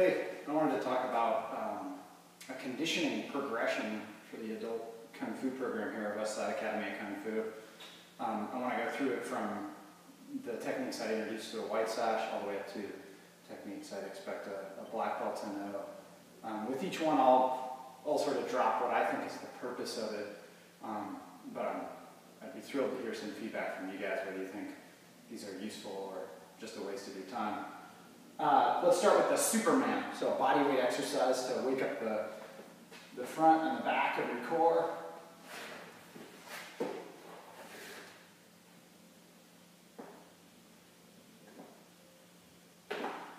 Hey, I wanted to talk about a conditioning progression for the adult Kung Fu program here at Westside Academy of Kung Fu. I want to go through it from the techniques I introduced to a white sash all the way up to techniques I'd expect a black belt to know. With each one, I'll sort of drop what I think is the purpose of it, but I'd be thrilled to hear some feedback from you guys, whether you think these are useful or just a waste of your time. Let's start with the Superman, so a body weight exercise to wake up the front and the back of your core.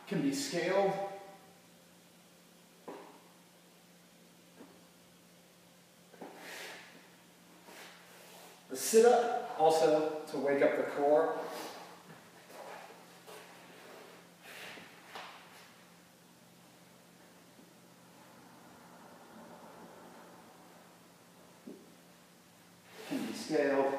Can be scaled. The sit-up, also to wake up the core. Can be scaled.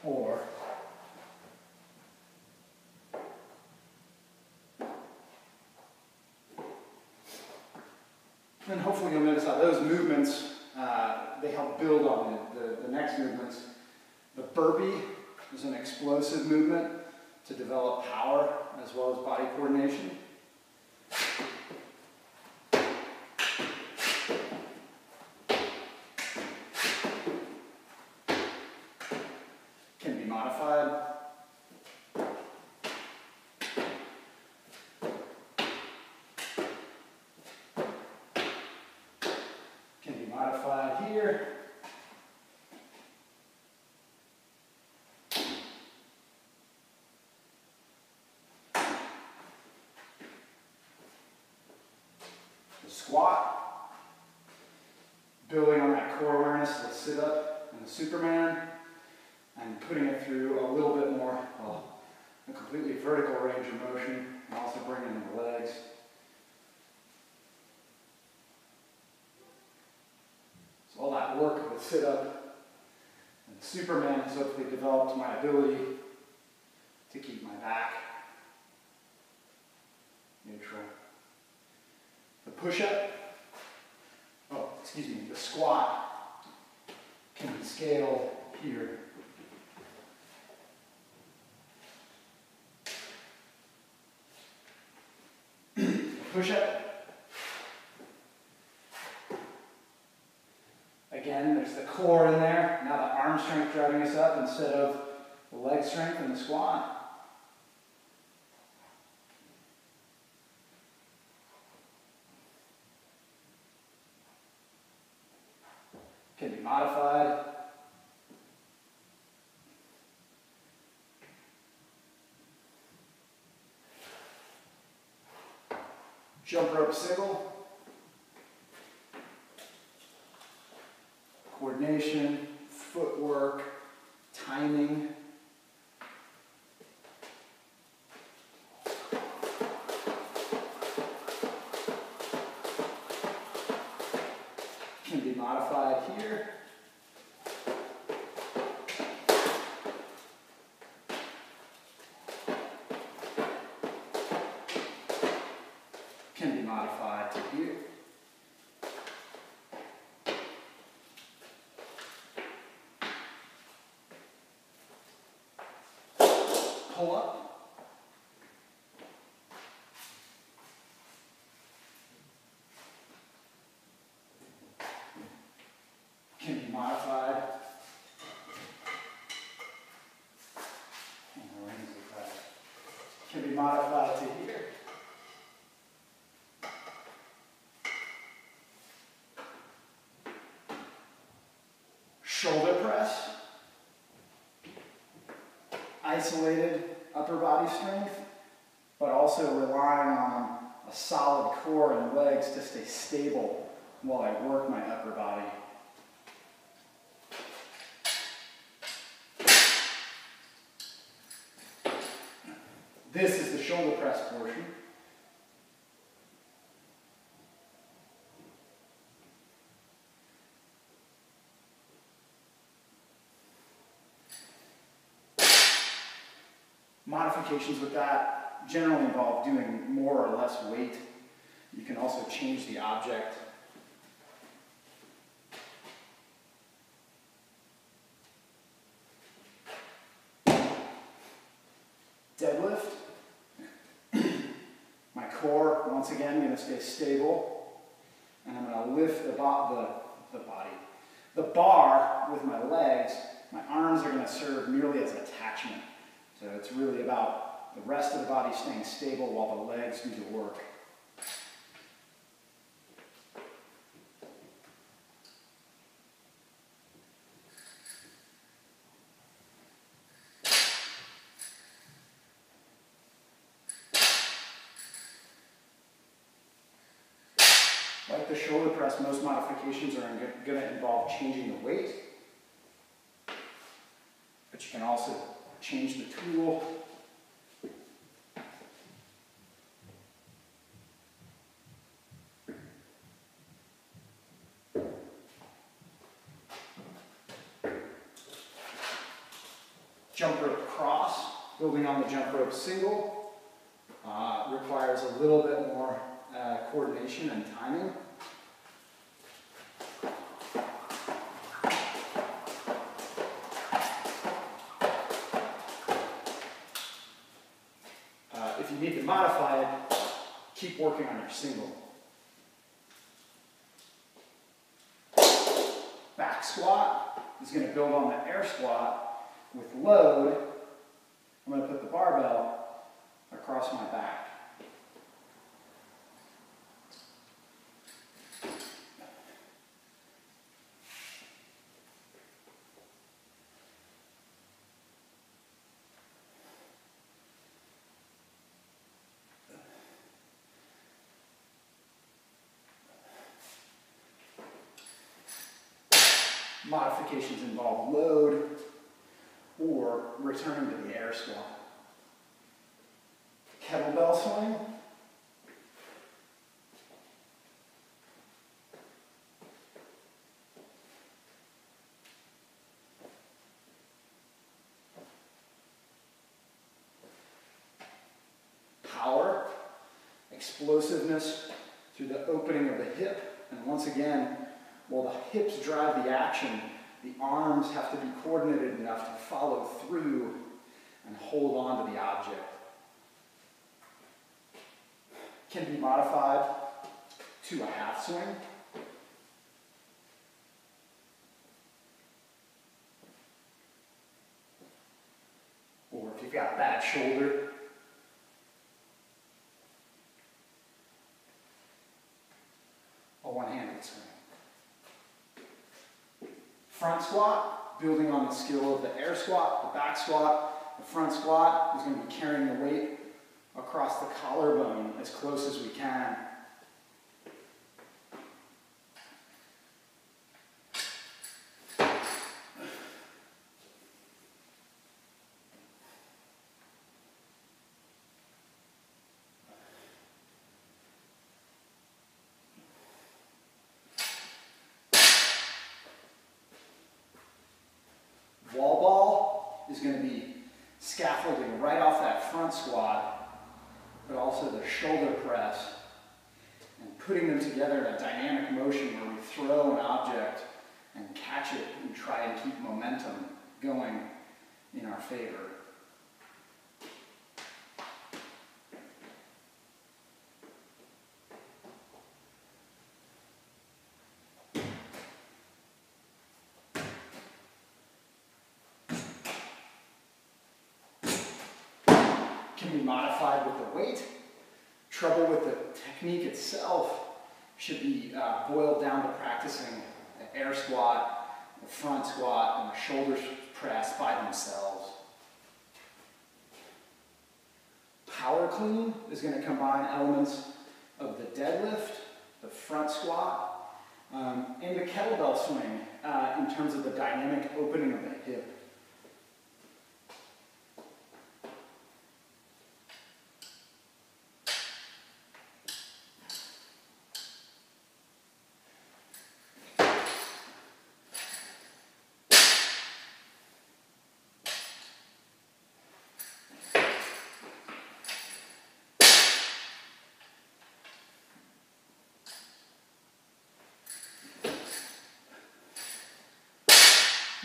Or and hopefully you'll notice how those movements, they help build on the next movements. The burpee is an explosive movement to develop power as well as body coordination. Can be modified. Can be modified here. The squat, building on that core awareness of the sit-up and the Superman, and putting it through a little bit more, a completely vertical range of motion, and also bringing in the legs. So all that work with sit-up and Superman has hopefully developed my ability to keep my back neutral. The push-up, the squat can be scaled here. Push-up. Again, there's the core in there. Now the arm strength driving us up instead of the leg strength in the squat. Can be modified. Jump rope single. Coordination, footwork, timing. Can be modified here. Can be modified to here. Pull up. Can be modified. Can be modified to here. Shoulder press. Isolated upper body strength, but also relying on a solid core and legs to stay stable while I work my upper body. This is the shoulder press portion. Modifications with that generally involve doing more or less weight. You can also change the object. Deadlift. My core, once again, going to stay stable. And I'm going to lift the bar with my legs. My arms are going to serve merely as attachment. So it's really about the rest of the body staying stable while the legs do the work. Like the shoulder press, most modifications are going to involve changing the weight. But you can also change the tool. Jump rope cross, building on the jump rope single, requires a little bit more coordination and timing. If you need to modify it, keep working on your single. Back squat is going to build on the air squat. With load, I'm going to put the barbell across my back. Modifications involve load or returning to the air squat. Kettlebell swing. Power, explosiveness through the opening of the hip, and once again, while the hips drive the action, the arms have to be coordinated enough to follow through and hold on to the object. Can be modified to a half swing. Or if you've got a bad shoulder, a one-handed swing. Front squat, building on the skill of the air squat, the back squat. The front squat is going to be carrying the weight across the collarbone as close as we can. Wall ball is going to be scaffolding right off that front squat, but also the shoulder press, and putting them together in a dynamic motion where we throw an object and catch it and try and keep momentum going in our favor. Can be modified with the weight. Trouble with the technique itself should be boiled down to practicing the air squat, the front squat, and the shoulder press by themselves. Power clean is going to combine elements of the deadlift, the front squat, and the kettlebell swing in terms of the dynamic opening of the hip.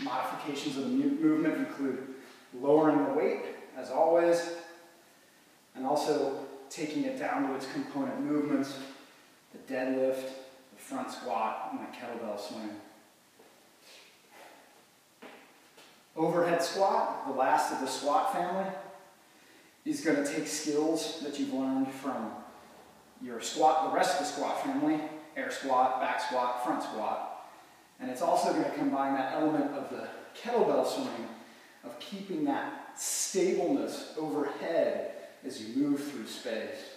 Modifications of the movement include lowering the weight, as always, and also taking it down to its component movements, the deadlift, the front squat, and the kettlebell swing. Overhead squat, the last of the squat family, is going to take skills that you've learned from your squat, the rest of the squat family, air squat, back squat, front squat. And it's also going to combine that element of the kettlebell swing of keeping that stableness overhead as you move through space.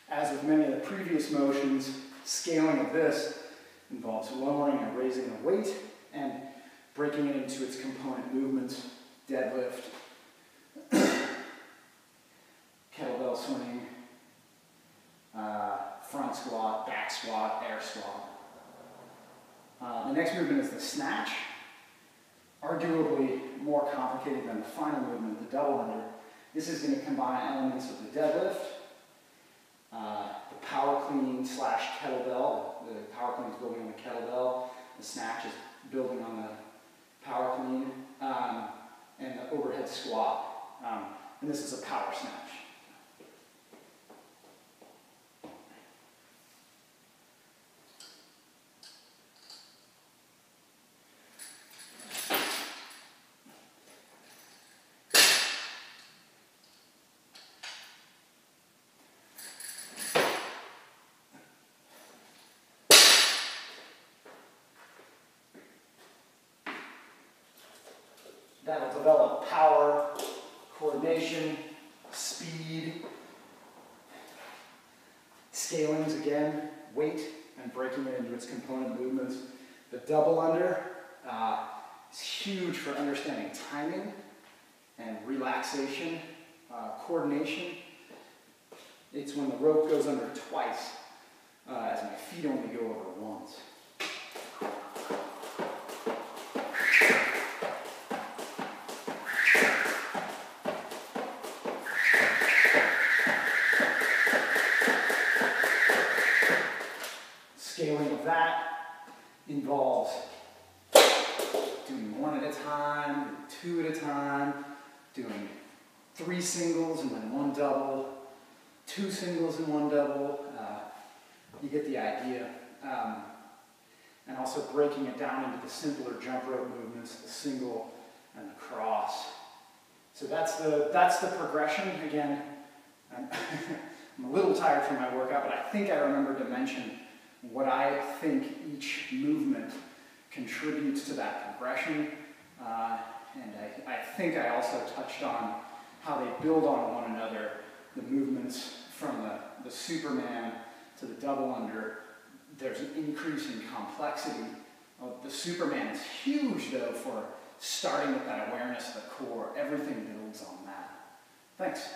As with many of the previous motions, scaling of this involves lowering and raising the weight and breaking it into its component movements, deadlift, kettlebell swing, front squat, back squat, air squat. The next movement is the snatch, arguably more complicated than the final movement, the double under. This is going to combine elements of the deadlift, the power clean slash kettlebell. The power clean is building on the kettlebell. The snatch is building on the power clean, and the overhead squat. And this is a power snatch. That'll develop power, coordination, speed, scalings again, weight, and breaking it into its component movements. The double under is huge for understanding timing and relaxation, coordination. It's when the rope goes under twice, as my feet only go over once. Scaling of that involves doing one at a time, two at a time, doing 3 singles and then 1 double, 2 singles and 1 double. You get the idea. And also breaking it down into the simpler jump rope movements, the single and the cross. So that's the progression. Again, I'm a little tired from my workout, but I think I remember to mention what I think each movement contributes to that progression. And I think I also touched on how they build on one another, the movements from the Superman to the double under. There's an increase in complexity. The Superman is huge, though, for starting with that awareness of the core. Everything builds on that. Thanks.